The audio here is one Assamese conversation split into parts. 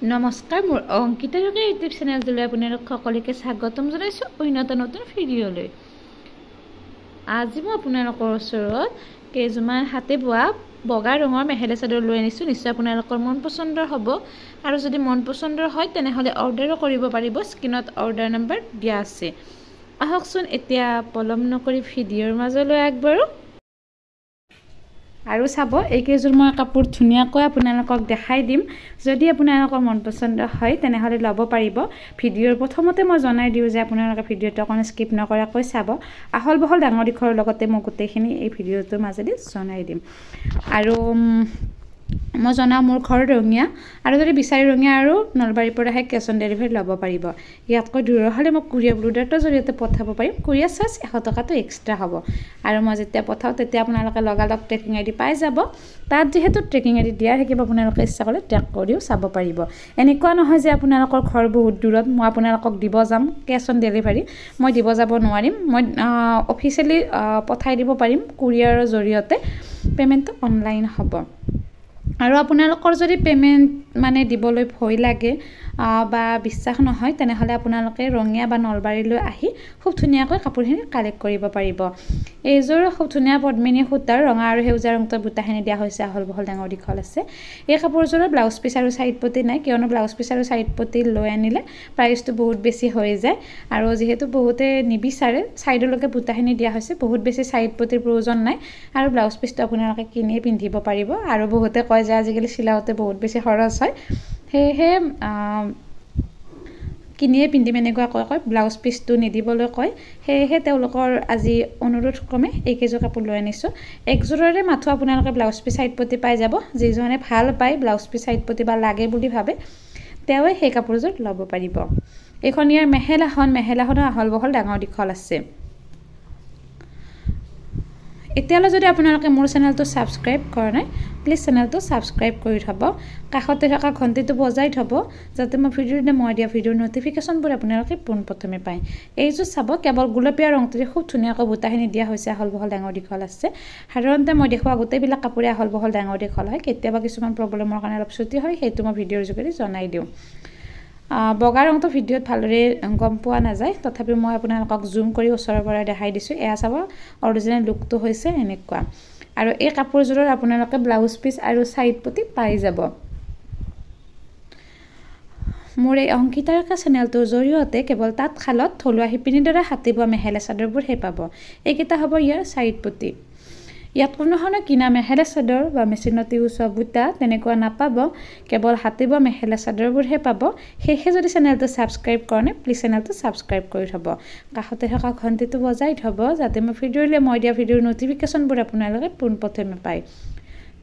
নমস্কাৰ মোৰ অংকিতা ৰকে ইউটিউব চেনেলটোলৈ আপোনালোক সকলোকে স্বাগতম জনাইছোঁ অন্য নতুন ভিডিঅ'লৈ। আজি মই আপোনালোকৰ ওচৰত কেইজোৰমান হাতে বোৱা বগা ৰঙৰ মেখেলা চাদৰ লৈ আনিছোঁ। নিশ্চয় আপোনালোকৰ মন পচন্দৰ হ'ব আৰু যদি মন পচন্দৰ হয় তেনেহ'লে অৰ্ডাৰো কৰিব পাৰিব। স্ক্ৰীনত অৰ্ডাৰ নম্বৰ দিয়া আছে। আহকচোন এতিয়া পলম নকৰি ভিডিঅ'ৰ মাজলৈ আগবাঢ়ো। আৰু চাব এইকেইযোৰ মই কাপোৰ ধুনীয়াকৈ আপোনালোকক দেখাই দিম। যদি আপোনালোকৰ মন পচন্দ হয় তেনেহ'লে ল'ব পাৰিব। ভিডিঅ'ৰ প্ৰথমতে মই জনাই দিওঁ যে আপোনালোকে ভিডিঅ'টো অকণ স্কিপ নকৰাকৈ চাব। আহল বহল ডাঙৰ দীঘলৰ লগতে মই গোটেইখিনি এই ভিডিঅ'টোৰ মাজেদি জনাই দিম। আৰু মই জনাওঁ মোৰ ঘৰ ৰঙিয়া, আৰু যদি বিচাৰি ৰঙিয়া আৰু নলবাৰীৰ পৰা আহে কেছ অন ডেলিভাৰী ল'ব পাৰিব। ইয়াতকৈ দূৰৰ হ'লে মই কুৰিয়াৰ ব্লুডাৰটোৰ জৰিয়তে পঠাব পাৰিম। কুৰিয়াৰ চাৰ্জ 100 টকাটো এক্সট্ৰা হ'ব। আৰু মই যেতিয়া পঠাওঁ তেতিয়া আপোনালোকে লগালগ ট্ৰেকিং আই ডি পাই যাব। তাত যিহেতু ট্ৰেকিং আই ডি দিয়া থাকিব, আপোনালোকে ইচ্ছা কৰিলে ট্ৰেক কৰিও চাব পাৰিব। এনেকুৱা নহয় যে আপোনালোকৰ ঘৰ বহুত দূৰত মই আপোনালোকক দিব যাম কেছ অন ডেলিভাৰী, মই দিব যাব নোৱাৰিম। মই অফিচিয়েলি পঠাই দিব পাৰিম কুৰিয়াৰৰ জৰিয়তে। পে'মেণ্টটো অনলাইন হ'ব। আৰু আপোনালোকৰ যদি পে'মেণ্ট দিবলৈ ভয় লাগে বা বিশ্বাস নহয় তেনেহ'লে আপোনালোকে ৰঙিয়া বা নলবাৰীলৈ আহি খুব ধুনীয়াকৈ কাপোৰখিনি কালেক্ট কৰিব পাৰিব। এইযোৰ খুব ধুনীয়া পদ্মিনী সূতাৰ ৰঙা আৰু সেউজীয়া ৰঙৰ বুটাখিনি দিয়া হৈছে, আহল বহল ডাঙৰ দীঘল আছে। এই কাপোৰযোৰৰ ব্লাউজ পিচ আৰু ছাইড পটি নাই, কিয়নো ব্লাউজ পিচ আৰু ছাইড পটি লৈ আনিলে প্ৰাইচটো বহুত বেছি হৈ যায়। আৰু যিহেতু বহুতে নিবিচাৰে ছাইডলৈকে বুটাখিনি দিয়া হৈছে, বহুত বেছি ছাইড পটিৰ প্ৰয়োজন নাই। আৰু ব্লাউজ পিচটো আপোনালোকে কিনিয়ে পিন্ধিব পাৰিব। আৰু বহুতে কয় যে আজিকালি চিলাওঁতে বহুত বেছি খৰচ হয়, সেয়েহে কিনিয়ে পিন্ধিম এনেকুৱা কয়, ব্লাউজ পিচটো নিদিবলৈ কয়। সেয়েহে তেওঁলোকৰ আজি অনুৰোধ ক্ৰমে এইকেইযোৰ কাপোৰ লৈ আনিছোঁ। একযোৰৰে মাথো আপোনালোকে ব্লাউজ পিচ ছাইড পটি পাই যাব। যিজনে ভাল পায় ব্লাউজ পিচ ছাইড পটি বা লাগে বুলি ভাবে তেওঁৱে সেই কাপোৰযোৰ ল'ব পাৰিব। এইখন ইয়াৰ মেখেলাখনৰ আহল বহল ডাঙৰ দীঘল আছে। এতিয়ালৈ যদি আপোনালোকে মোৰ চেনেলটো ছাবস্ক্ৰাইব কৰা নাই, প্লিজ চেনেলটো ছাবস্ক্ৰাইব কৰি থ'ব। কাষতে থকা ঘণ্টিটো বজাই থ'ব, যাতে মই দিয়া ভিডিঅ'ৰ ন'টিফিকেশ্যনবোৰ আপোনালোকে পোনপ্ৰথমে পায়। এইযোৰ চাব, কেৱল গুলপীয়া ৰংটোৰে খুব ধুনীয়াকৈ বুটাখিনি দিয়া হৈছে, আহল বহল ডাঙৰ দীঘল আছে। সাধাৰণতে মই দেখুওৱা গোটেইবিলাক কাপোৰে আহল বহল ডাঙৰ দীঘল হয়। কেতিয়াবা কিছুমান প্ৰব্লেমৰ কাৰণে অলপ ছুটি হয়, সেইটো মই ভিডিঅ'ৰ যোগেদি জনাই দিওঁ। বগা ৰংটো ভিডিঅ'ত ভালদৰে গম পোৱা নাযায়, তথাপিও মই আপোনালোকক জুম কৰি ওচৰৰ পৰা দেখাই দিছোঁ। এয়া চাব, অৰিজিনেল লুকটো হৈছে এনেকুৱা। আৰু এই কাপোৰযোৰৰ আপোনালোকে ব্লাউজ পিচ আৰু ছাইড পটি পাই যাব। মোৰ এই অংকিতা ৰকা চেনেলটোৰ জৰিয়তে কেৱল তাঁতশালত থলুৱা শিপিনীৰ দ্বাৰা হাতে বোৱা মেখেলা চাদৰবোৰহে পাব। এইকেইটা হ'ব ইয়াৰ ছাইড পটি। ইয়াত কোনো ধৰণৰ কিনা মেখেলা চাদৰ বা মেচিনত ইউজ হোৱা বুটা তেনেকুৱা নাপাব, কেৱল হাতে বোৱা মেখেলা চাদৰবোৰহে পাব। সেয়েহে যদি চেনেলটো ছাবস্ক্ৰাইব কৰা নাই, প্লিজ চেনেলটো ছাবস্ক্ৰাইব কৰি থ'ব। কাষতে থকা ঘণ্টিটো বজাই থ'ব, যাতে মই দিয়া ভিডিঅ'ৰ ন'টিফিকেশ্যনবোৰ আপোনালোকে পোনপ্ৰথমে পায়।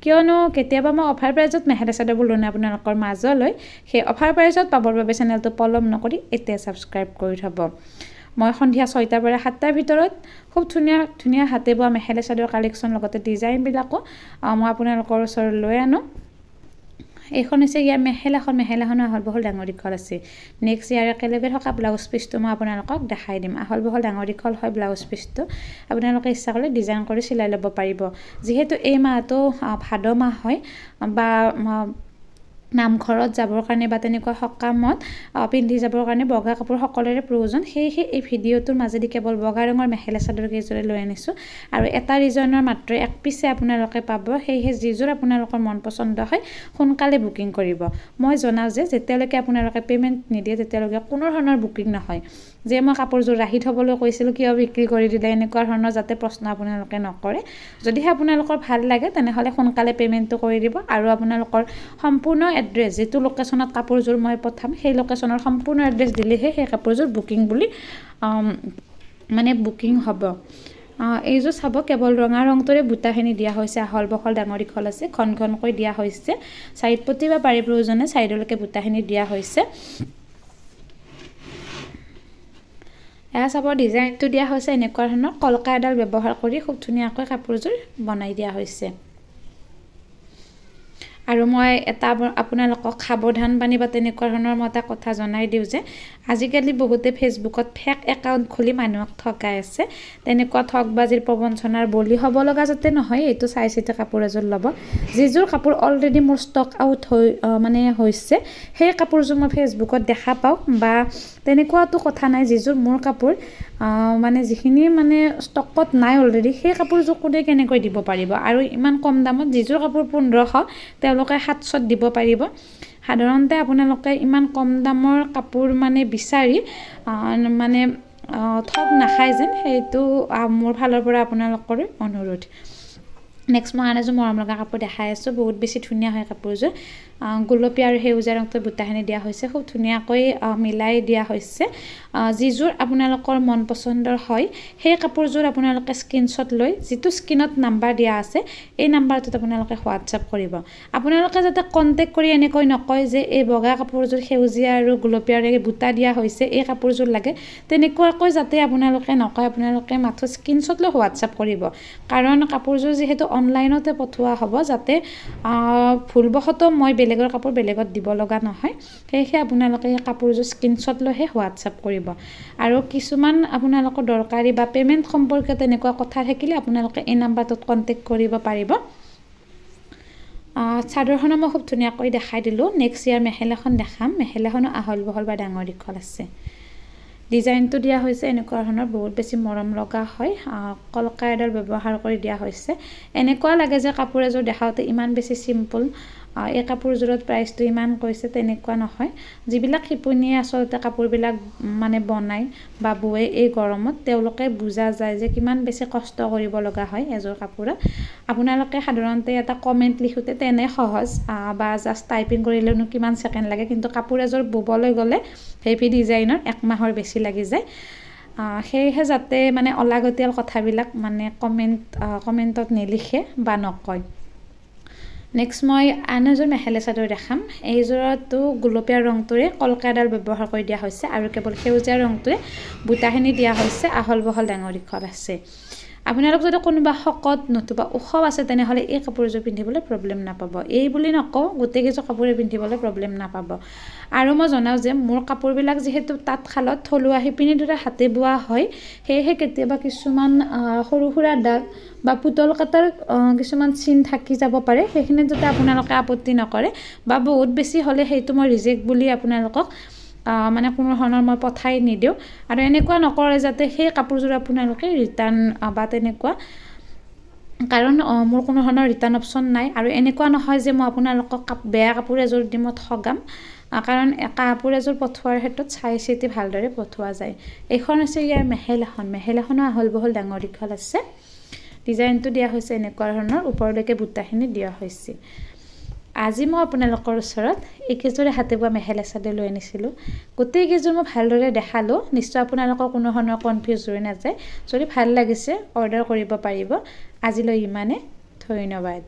কিয়নো কেতিয়াবা মই অফাৰ প্ৰাইজত মেখেলা চাদৰবোৰ লৈ আনো আপোনালোকৰ মাজলৈ। সেই অফাৰ প্ৰাইজত পাবৰ বাবে চেনেলটো পলম নকৰি এতিয়া ছাবস্ক্ৰাইব কৰি থ'ব। মই সন্ধিয়া 6টাৰ পৰা 7টাৰ ভিতৰত খুব ধুনীয়া ধুনীয়া হাতে বোৱা মেখেলা চাদৰ কালেকশ্যন লগতে ডিজাইনবিলাকো মই আপোনালোকৰ ওচৰত লৈ আনো। এইখন হৈছে ইয়াৰ মেখেলাখনৰ আহল বহল ডাঙৰ দীঘল আছে। নেক্সট ইয়াৰ একেলগে থকা ব্লাউজ পিচটো মই আপোনালোকক দেখাই দিম। আহল বহল ডাঙৰ দীঘল হয় ব্লাউজ পিচটো। আপোনালোকে ইচ্ছা কৰিলে ডিজাইন কৰি চিলাই ল'ব পাৰিব। যিহেতু এই মাহটো ভাদ মাহ হয় বা নামঘৰত যাবৰ কাৰণে বা তেনেকুৱা সকামত পিন্ধি যাবৰ কাৰণে বগা কাপোৰ সকলোৰে প্ৰয়োজন। সেয়েহে এই ভিডিঅ'টোৰ মাজেদি কেৱল বগা ৰঙৰ মেখেলা চাদৰ কেইযোৰে লৈ আনিছোঁ। আৰু এটা ডিজাইনৰ মাত্ৰ এক পিচে আপোনালোকে পাব। সেয়েহে যিযোৰ আপোনালোকৰ মন পচন্দ হয় সোনকালে বুকিং কৰিব। মই জনাওঁ যে যেতিয়ালৈকে আপোনালোকে পে'মেণ্ট নিদিয়ে তেতিয়ালৈকে কোনো ধৰণৰ বুকিং নহয়। যে মই কাপোৰযোৰ ৰাখি থ'বলৈ কৈছিলোঁ, কিয় বিক্ৰী কৰি দিলে, এনেকুৱা ধৰণৰ যাতে প্ৰশ্ন আপোনালোকে নকৰে। যদিহে আপোনালোকৰ ভাল লাগে তেনেহ'লে সোনকালে পে'মেণ্টটো কৰি দিব। আৰু আপোনালোকৰ সম্পূৰ্ণ এড্ৰেছ, যিটো লোকেশ্যনত কাপোৰযোৰ মই পঠাম সেই লোকেশ্যনৰ সম্পূৰ্ণ এড্ৰেছ দিলেহে সেই কাপোৰযোৰ বুকিং বুলি বুকিং হ'ব। এইযোৰ চাব, কেৱল ৰঙা ৰংটোৰে বুটাখিনি দিয়া হৈছে, আহল বহল ডাঙৰ দীঘল আছে, ঘন ঘনকৈ দিয়া হৈছে। ছাইড পটি বা পাৰি প্ৰয়োজনে ছাইডলৈকে বুটাখিনি দিয়া হৈছে। এয়া চাব, ডিজাইনটো দিয়া হৈছে এনেকুৱা ধৰণৰ কলকা এডাল ব্যৱহাৰ কৰি খুব ধুনীয়াকৈ কাপোৰযোৰ বনাই দিয়া হৈছে। আৰু মই এটা আপোনালোকক সাৱধান বাণী বা তেনেকুৱা ধৰণৰ মই এটা কথা জনাই দিওঁ যে আজিকালি বহুতে ফেচবুকত ফেক একাউণ্ট খুলি মানুহক ঠগাই আছে। তেনেকুৱা ঠগবাজিৰ প্ৰবঞ্চনাৰ বলি হ'ব লগা যাতে নহয়, এইটো চাই চিতি কাপোৰ এযোৰ ল'ব। যিযোৰ কাপোৰ অলৰেডি মোৰ ষ্টক আউট হৈছে সেই কাপোৰযোৰ মই ফেচবুকত দেখা পাওঁ বা তেনেকুৱাতো কথা নাই। যিযোৰ মোৰ কাপোৰ মানে যিখিনি মানে ষ্টকত নাই অলৰেডি, সেই কাপোৰযোৰ কোনে কেনেকৈ দিব পাৰিব আৰু ইমান কম দামত। যিযোৰ কাপোৰ 1500 তেওঁলোকে 700ত দিব পাৰিব। সাধাৰণতে আপোনালোকে ইমান কম দামৰ কাপোৰ মানে বিচাৰি মানে ঠগ নাখায় যেন, সেইটো মোৰ ফালৰ পৰা আপোনালোকৰ অনুৰোধ। নেক্সট মই আন এযোৰ মৰম লগা কাপোৰ দেখাই আছোঁ। বহুত বেছি ধুনীয়া হয় কাপোৰযোৰ। গোলপীয়া আৰু সেউজীয়া ৰঙটোৰ বুটাখিনি দিয়া হৈছে, খুব ধুনীয়াকৈ মিলাই দিয়া হৈছে। যিযোৰ আপোনালোকৰ মন পচন্দৰ হয় সেই কাপোৰযোৰ আপোনালোকে স্ক্ৰীনশ্বট লৈ যিটো স্ক্ৰীনত নাম্বাৰ দিয়া আছে এই নাম্বাৰটোত আপোনালোকে হোৱাটছআপ কৰিব। আপোনালোকে যাতে কণ্টেক্ট কৰি এনেকৈ নকয় যে এই বগা কাপোৰযোৰ সেউজীয়া আৰু গোলপীয়াৰে বুটা দিয়া হৈছে, এই কাপোৰযোৰ লাগে, তেনেকুৱাকৈ যাতে আপোনালোকে নকয়। আপোনালোকে মাথো স্ক্ৰীনশ্বট লৈ হোৱাটছআপ কৰিব, কাৰণ কাপোৰযোৰ যিহেতু অনলাইনতে পঠোৱা হ'ব, যাতে ভুলবশতঃ মই বেলেগৰ কাপোৰ বেলেগত দিব লগা নহয়। সেয়েহে আপোনালোকে এই কাপোৰযোৰ স্ক্ৰীনশ্বট লৈহে হোৱাটছআপ কৰিব। আৰু কিছুমান আপোনালোকৰ দৰকাৰী বা পে'মেণ্ট সম্পৰ্কীয় তেনেকুৱা কথা থাকিলে আপোনালোকে এই নাম্বাৰটোত কণ্টেক্ট কৰিব পাৰিব। চাদৰখনো মই খুব ধুনীয়াকৈ দেখাই দিলোঁ। নেক্সট ইয়াৰ মেখেলাখন দেখাম। মেখেলাখনো আহল বহল বা ডাঙৰ দীঘল আছে। ডিজাইনটো দিয়া হৈছে এনেকুৱা ধৰণৰ, বহুত বেছি মৰম লগা হয়। কলকা এডাল ব্যৱহাৰ কৰি দিয়া হৈছে। এনেকুৱা লাগে যে কাপোৰ এযোৰ দেখাওঁতে ইমান বেছি চিম্পুল, এই কাপোৰযোৰত প্ৰাইচটো ইমান কৈছে, তেনেকুৱা নহয়। যিবিলাক শিপিনীয়ে আচলতে কাপোৰবিলাক মানে বনায় বা বোৱে এই গৰমত, তেওঁলোকে বুজা যায় যে কিমান বেছি কষ্ট কৰিব লগা হয় এযোৰ কাপোৰত। আপোনালোকে সাধাৰণতে এটা কমেণ্ট লিখোঁতে তেনে সহজ বা জাষ্ট টাইপিং কৰিলেনো কিমান ছেকেণ্ড লাগে, কিন্তু কাপোৰ এযোৰ ববলৈ গ'লে হেভি ডিজাইনৰ 1 মাহৰ বেছি লাগি যায়। সেয়েহে যাতে মানে অলাগতিয়াল কথাবিলাক মানে কমেণ্টত নিলিখে বা নকয়। নেক্সট মই আন এযোৰ মেখেলা চাদৰ দেখাম। এইযোৰতো গোলপীয়া ৰংটোৰে কলকা এডাল ব্যৱহাৰ কৰি দিয়া হৈছে আৰু কেৱল সেউজীয়া ৰংটোৰে বুটাখিনি দিয়া হৈছে। আহল বহল ডাঙৰ দীঘল আছে। আপোনালোক যদি কোনোবা শকত নতুবা ওখ আছে তেনেহ'লে এই কাপোৰযোৰ পিন্ধিবলৈ প্ৰব্লেম নাপাব। এই বুলি নকওঁ, গোটেইকেইযোৰ কাপোৰে পিন্ধিবলৈ প্ৰব্লেম নাপাব। আৰু মই জনাওঁ যে মোৰ কাপোৰবিলাক যিহেতু তাঁতশালত থলুৱা শিপিনীৰ দৰে হাতে বোৱা হয়, সেয়েহে কেতিয়াবা কিছুমান সৰু সুৰা দাগ বা পুতল কাটাৰ কিছুমান চিন থাকি যাব পাৰে। সেইখিনিত যাতে আপোনালোকে আপত্তি নকৰে, বা বহুত বেছি হ'লে সেইটো মই ৰিজেক্ট বুলি আপোনালোকক মানে কোনো ধৰণৰ মই পঠাই নিদিওঁ। আৰু এনেকুৱা নকৰে যাতে সেই কাপোৰযোৰ আপোনালোকে ৰিটাৰ্ণ বা তেনেকুৱা, কাৰণ মোৰ কোনো ধৰণৰ ৰিটাৰ্ণ অপশ্যন নাই। আৰু এনেকুৱা নহয় যে মই আপোনালোকক বেয়া কাপোৰ এযোৰ দি মই ঠগাম, কাৰণ কাপোৰ এযোৰ পঠোৱাৰ ক্ষেত্ৰত চাই চিতি ভালদৰে পঠোৱা যায়। এইখন হৈছে ইয়াৰ মেখেলাখন। মেখেলাখনো আহল বহল ডাঙৰ দীঘল আছে। ডিজাইনটো দিয়া হৈছে এনেকুৱা ধৰণৰ, ওপৰলৈকে বুটাখিনি দিয়া হৈছে। আজি মই আপোনালোকৰ ওচৰত এইকেইযোৰে হাতে বোৱা মেখেলা চাদৰ লৈ আনিছিলোঁ। গোটেইকেইযোৰ মই ভালদৰে দেখালোঁ। নিশ্চয় আপোনালোকৰ কোনো ধৰণৰ কনফিউজ হৈ নাযায়। যদি ভাল লাগিছে অৰ্ডাৰ কৰিব পাৰিব। আজিলৈ ইমানে, ধন্যবাদ।